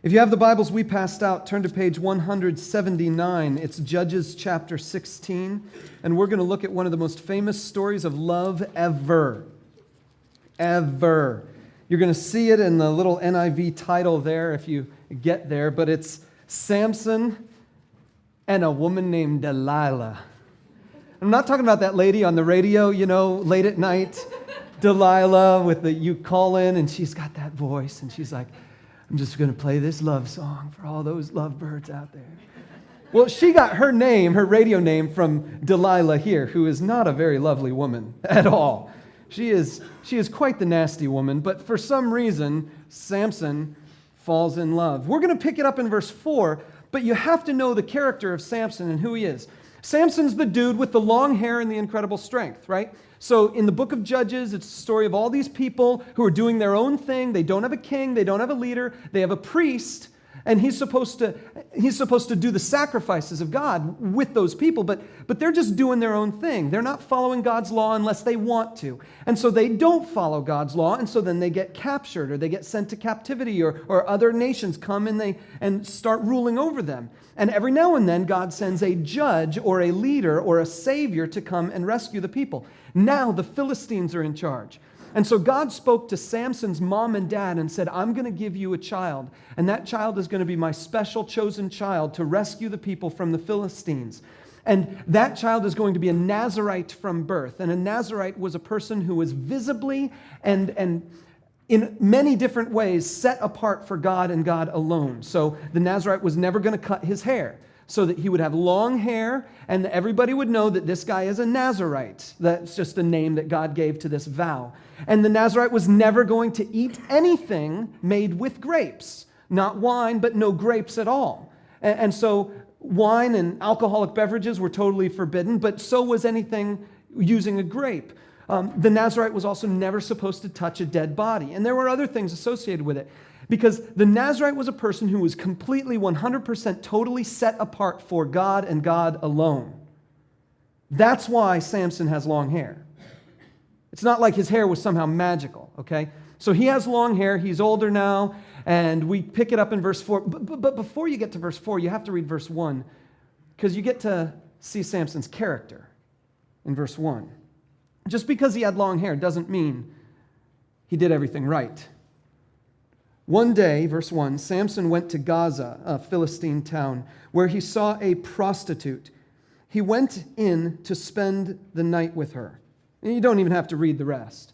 If you have the Bibles we passed out, turn to page 179. It's Judges chapter 16, and we're going to look at one of the most famous stories of love ever. Ever. You're going to see it in the little NIV title there if you get there, but it's Samson and a woman named Delilah. I'm not talking about that lady on the radio, late at night, Delilah you call in and she's got that voice and she's like, I'm just going to play this love song for all those lovebirds out there. Well, she got her radio name from Delilah here, who is not a very lovely woman at all. She is quite the nasty woman, but for some reason, Samson falls in love. We're going to pick it up in verse 4, but you have to know the character of Samson and who he is. Samson's the dude with the long hair and the incredible strength, right? So in the book of Judges, it's a story of all these people who are doing their own thing. They don't have a king. They don't have a leader. They have a priest, and he's supposed to do the sacrifices of God with those people, but they're just doing their own thing. They're not following God's law unless they want to. And so they don't follow God's law, and so then they get captured or they get sent to captivity or other nations come and start ruling over them. And every now and then, God sends a judge or a leader or a savior to come and rescue the people. Now the Philistines are in charge. And so God spoke to Samson's mom and dad and said, I'm going to give you a child, and that child is going to be my special chosen child to rescue the people from the Philistines. And that child is going to be a Nazirite from birth. And a Nazirite was a person who was visibly and in many different ways set apart for God and God alone. So the Nazirite was never going to cut his hair, so that he would have long hair, and everybody would know that this guy is a Nazirite. That's just a name that God gave to this vow. And the Nazirite was never going to eat anything made with grapes. Not wine, but no grapes at all. And so wine and alcoholic beverages were totally forbidden, but so was anything using a grape. The Nazirite was also never supposed to touch a dead body. And there were other things associated with it. Because the Nazirite was a person who was completely, 100% totally set apart for God and God alone. That's why Samson has long hair. It's not like his hair was somehow magical, okay? So he has long hair, he's older now, and we pick it up in verse 4. But before you get to verse 4, you have to read verse 1, because you get to see Samson's character in verse 1. Just because he had long hair doesn't mean he did everything right. One day, verse 1, Samson went to Gaza, a Philistine town, where he saw a prostitute. He went in to spend the night with her. And you don't even have to read the rest.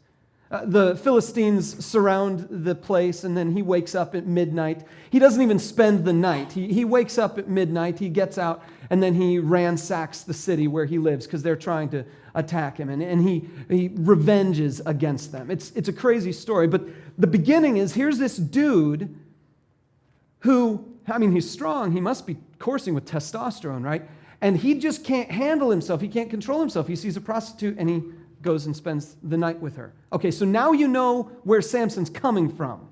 The Philistines surround the place, and then he wakes up at midnight. He doesn't even spend the night. He wakes up at midnight, he gets out, and then he ransacks the city where he lives because they're trying to attack him, and he revenges against them. It's a crazy story, but the beginning is, here's this dude who, he's strong. He must be coursing with testosterone, right? And he just can't handle himself. He can't control himself. He sees a prostitute, and he goes and spends the night with her. Okay, so now you know where Samson's coming from.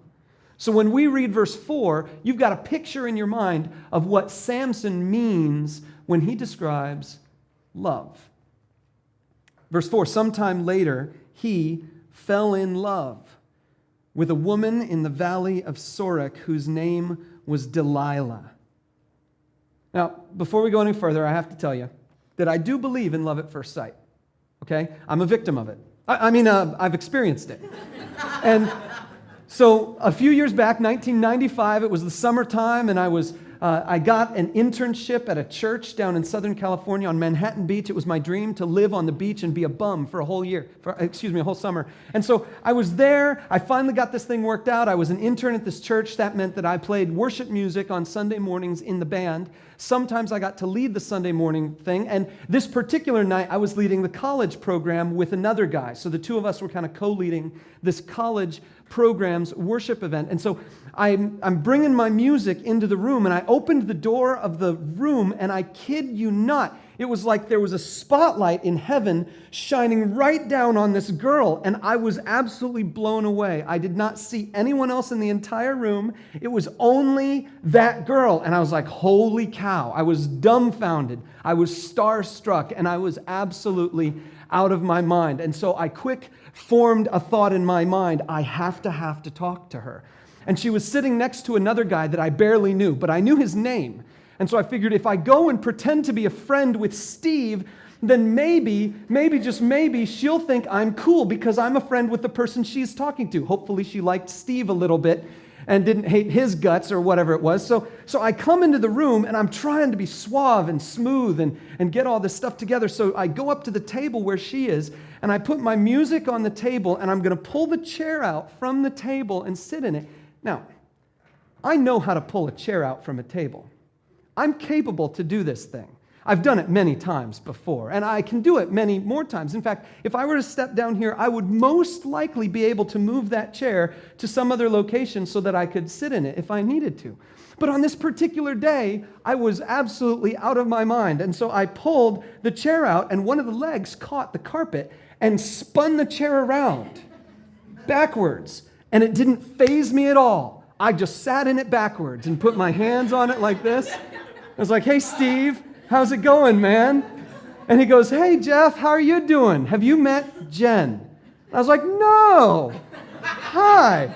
So when we read verse 4, you've got a picture in your mind of what Samson means when he describes love. Verse 4, sometime later, he fell in love with a woman in the valley of Sorek whose name was Delilah. Now, before we go any further, I have to tell you that I do believe in love at first sight. Okay? I'm a victim of it. I've experienced it. And so a few years back, 1995, it was the summertime, and I got an internship at a church down in Southern California on Manhattan Beach. It was my dream to live on the beach and be a bum for a whole summer. And so I was there. I finally got this thing worked out. I was an intern at this church. That meant that I played worship music on Sunday mornings in the band. Sometimes I got to lead the Sunday morning thing. And this particular night, I was leading the college program with another guy. So the two of us were kind of co-leading this college program's worship event. And so I'm bringing my music into the room, and I opened the door of the room, and I kid you not, it was like there was a spotlight in heaven shining right down on this girl, and I was absolutely blown away. I did not see anyone else in the entire room. It was only that girl, and I was like, holy cow. I was dumbfounded. I was starstruck, and I was absolutely out of my mind. And so I quick formed a thought in my mind, I have to talk to her. And she was sitting next to another guy that I barely knew, but I knew his name. And so I figured if I go and pretend to be a friend with Steve, then maybe, just maybe, she'll think I'm cool because I'm a friend with the person she's talking to. Hopefully she liked Steve a little bit and didn't hate his guts or whatever it was. So I come into the room and I'm trying to be suave and smooth and get all this stuff together. So I go up to the table where she is and I put my music on the table and I'm going to pull the chair out from the table and sit in it. Now, I know how to pull a chair out from a table. I'm capable to do this thing. I've done it many times before, and I can do it many more times. In fact, if I were to step down here, I would most likely be able to move that chair to some other location so that I could sit in it if I needed to. But on this particular day, I was absolutely out of my mind, and so I pulled the chair out, and one of the legs caught the carpet and spun the chair around backwards, and it didn't faze me at all. I just sat in it backwards and put my hands on it like this. I was like, "Hey, Steve, how's it going, man?" And he goes, "Hey, Jeff, how are you doing? Have you met Jen?" I was like, "No. Hi."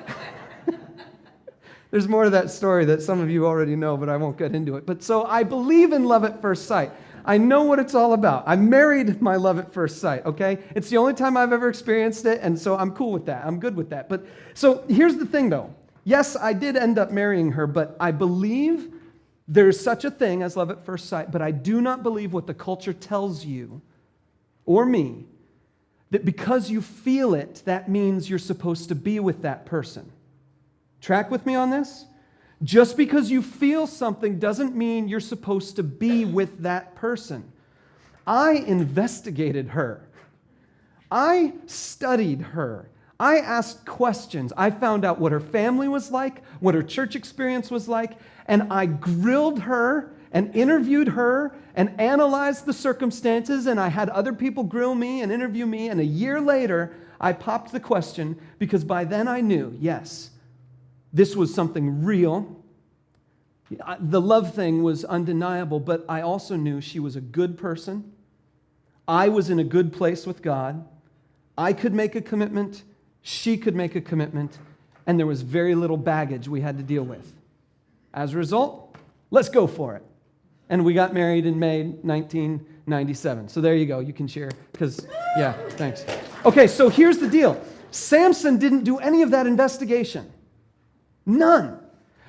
There's more to that story that some of you already know, but I won't get into it. But so I believe in love at first sight. I know what it's all about. I married my love at first sight, okay? It's the only time I've ever experienced it, and so I'm cool with that. I'm good with that. But so here's the thing, though. Yes, I did end up marrying her, but I believe there's such a thing as love at first sight, but I do not believe what the culture tells you or me, that because you feel it, that means you're supposed to be with that person. Track with me on this? Just because you feel something doesn't mean you're supposed to be with that person. I investigated her. I studied her. I asked questions. I found out what her family was like, what her church experience was like, and I grilled her and interviewed her and analyzed the circumstances, and I had other people grill me and interview me, and a year later, I popped the question because by then I knew, yes, this was something real. The love thing was undeniable, but I also knew she was a good person. I was in a good place with God. I could make a commitment. She could make a commitment, and there was very little baggage we had to deal with. As a result, let's go for it. And we got married in May 1997. So there you go. You can cheer because, yeah, thanks. Okay, so here's the deal. Samson didn't do any of that investigation. None.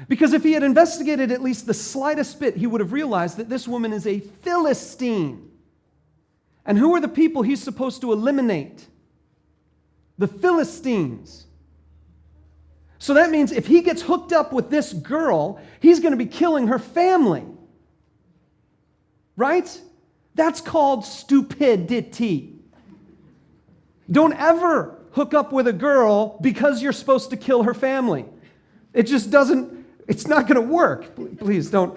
Because if he had investigated at least the slightest bit, he would have realized that this woman is a Philistine. And who are the people he's supposed to eliminate? The Philistines. So that means if he gets hooked up with this girl, he's going to be killing her family. Right? That's called stupidity. Don't ever hook up with a girl because you're supposed to kill her family. It just doesn't, it's not going to work. Please don't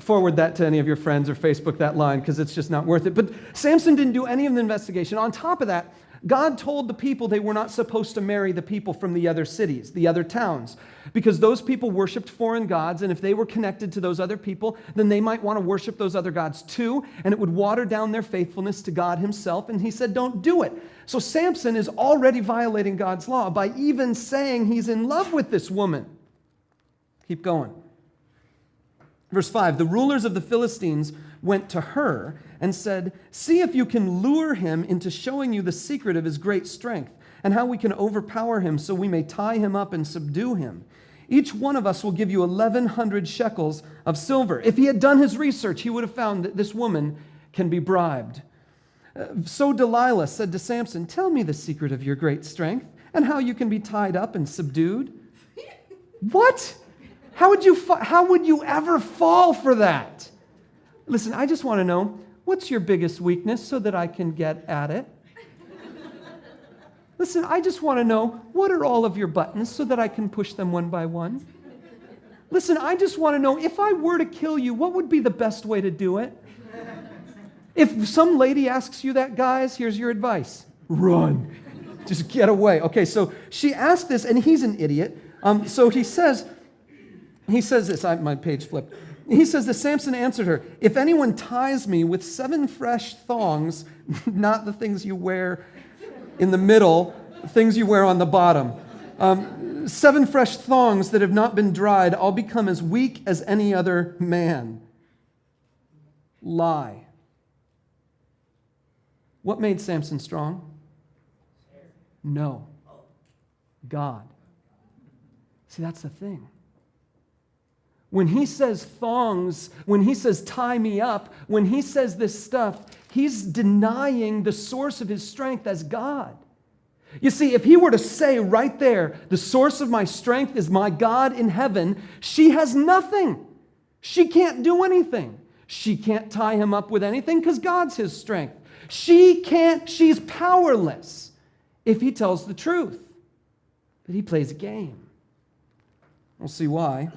forward that to any of your friends or Facebook that line because it's just not worth it. But Samson didn't do any of the investigation. On top of that, God told the people they were not supposed to marry the people from the other cities, the other towns, because those people worshiped foreign gods, and if they were connected to those other people, then they might want to worship those other gods too, and it would water down their faithfulness to God himself, and he said, don't do it. So Samson is already violating God's law by even saying he's in love with this woman. Keep going. Verse 5, the rulers of the Philistines went to her and said, see if you can lure him into showing you the secret of his great strength and how we can overpower him so we may tie him up and subdue him. Each one of us will give you 1,100 shekels of silver. If he had done his research, he would have found that this woman can be bribed. So Delilah said to Samson, tell me the secret of your great strength and how you can be tied up and subdued. What? How would you ever fall for that? Listen, I just want to know, what's your biggest weakness so that I can get at it? Listen, I just want to know, what are all of your buttons so that I can push them one by one? Listen, I just want to know, if I were to kill you, what would be the best way to do it? If some lady asks you that, guys, here's your advice. Run. Just get away. Okay, so she asked this, and he's an idiot. So he says this, my page flipped. He says that Samson answered her, if anyone ties me with 7 fresh thongs, not the things you wear in the middle, things you wear on the bottom, 7 fresh thongs that have not been dried, I'll become as weak as any other man. Lie. What made Samson strong? No. God. See, that's the thing. When he says thongs, when he says tie me up, when he says this stuff, he's denying the source of his strength as God. You see, if he were to say right there, the source of my strength is my God in heaven, she has nothing. She can't do anything. She can't tie him up with anything because God's his strength. She's powerless if he tells the truth. But he plays a game. We'll see why.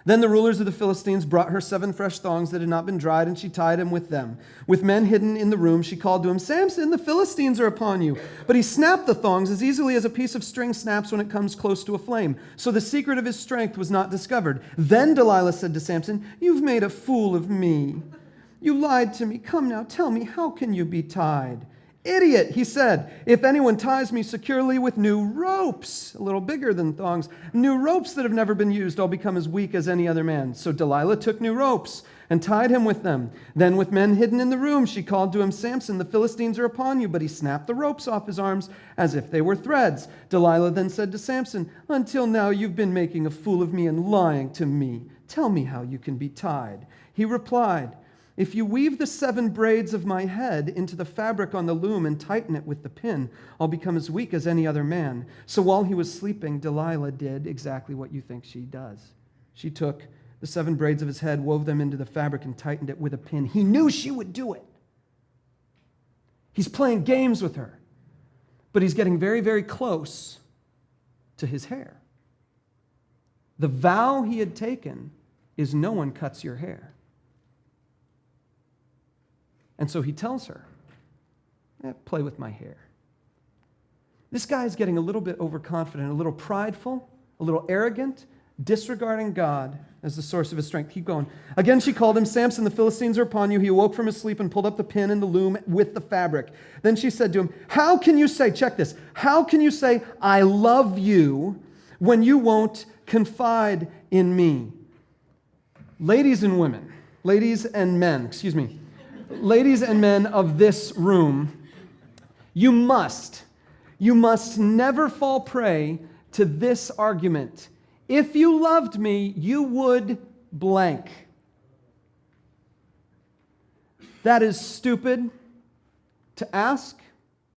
Then the rulers of the Philistines brought her 7 fresh thongs that had not been dried, and she tied him with them. With men hidden in the room, she called to him, Samson, the Philistines are upon you. But he snapped the thongs as easily as a piece of string snaps when it comes close to a flame. So the secret of his strength was not discovered. Then Delilah said to Samson, you've made a fool of me. You lied to me. Come now, tell me, how can you be tied? Idiot, he said, if anyone ties me securely with new ropes, a little bigger than thongs, new ropes that have never been used, I'll become as weak as any other man. So Delilah took new ropes and tied him with them. Then with men hidden in the room, she called to him, Samson, the Philistines are upon you. But he snapped the ropes off his arms as if they were threads. Delilah then said to Samson, until now you've been making a fool of me and lying to me. Tell me how you can be tied. He replied, if you weave the 7 braids of my head into the fabric on the loom and tighten it with the pin, I'll become as weak as any other man. So while he was sleeping, Delilah did exactly what you think she does. She took the 7 braids of his head, wove them into the fabric, and tightened it with a pin. He knew she would do it. He's playing games with her, but he's getting very, very close to his hair. The vow he had taken is no one cuts your hair. And so he tells her, play with my hair. This guy is getting a little bit overconfident, a little prideful, a little arrogant, disregarding God as the source of his strength. Keep going. Again, she called him, Samson, the Philistines are upon you. He awoke from his sleep and pulled up the pin and the loom with the fabric. Then she said to him, how can you say, check this, how can you say, I love you when you won't confide in me? Ladies and men of this room, you must never fall prey to this argument. If you loved me, you would blank. That is stupid to ask.